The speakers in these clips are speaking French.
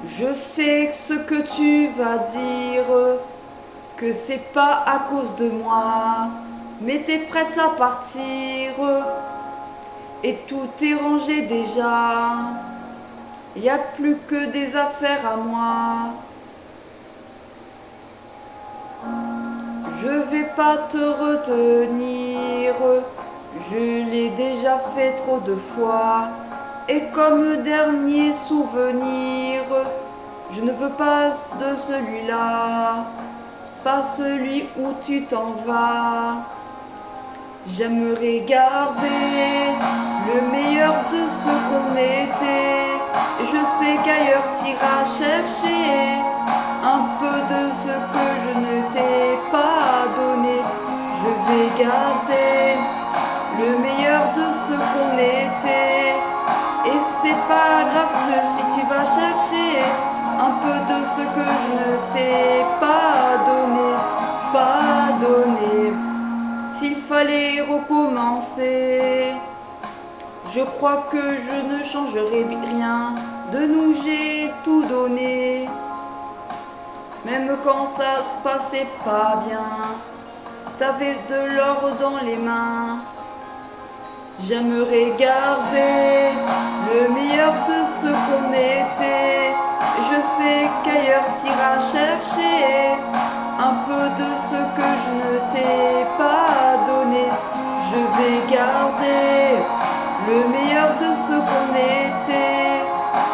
Je sais ce que tu vas dire, que c'est pas à cause de moi, mais t'es prête à partir, et tout est rangé déjà, y a plus que des affaires à moi. Je vais pas te retenir, je l'ai déjà fait trop de fois, et comme dernier souvenir, je ne veux pas de celui-là, pas celui où tu t'en vas. J'aimerais garder le meilleur de ce qu'on était, et je sais qu'ailleurs t'iras chercher un peu de ce que je ne t'ai pas donné. Je vais garder le meilleur de ce qu'on était, et c'est pas grave si tu vas chercher un peu de ce que je ne t'ai pas donné, pas donné. S'il fallait recommencer, je crois que je ne changerai rien. De nous j'ai tout donné, même quand ça se passait pas bien. T'avais de l'or dans les mains. J'aimerais garder le meilleur de ce qu'on était. Je sais qu'ailleurs t'iras chercher un peu de ce que je ne t'ai pas donné. Je vais garder le meilleur de ce qu'on était,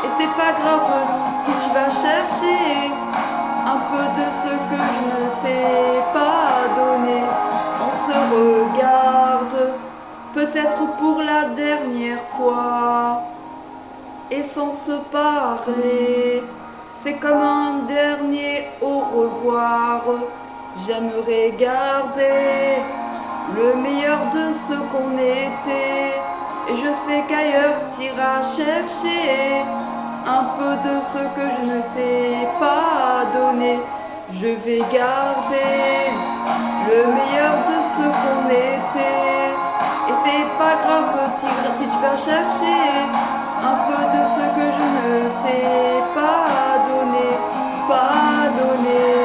et c'est pas grave si tu vas chercher un peu de ce que je ne t'ai pas donné. On se regarde, peut-être pour la dernière fois, et sans se parler, c'est comme un dernier au revoir. J'aimerais garder le meilleur de ce qu'on était, et je sais qu'ailleurs t'iras chercher un peu de ce que je ne t'ai pas donné. Je vais garder le meilleur de ce qu'on était, et c'est pas grave si tu vas chercher un peu de ce que je ne t'ai pas donné, pas donné.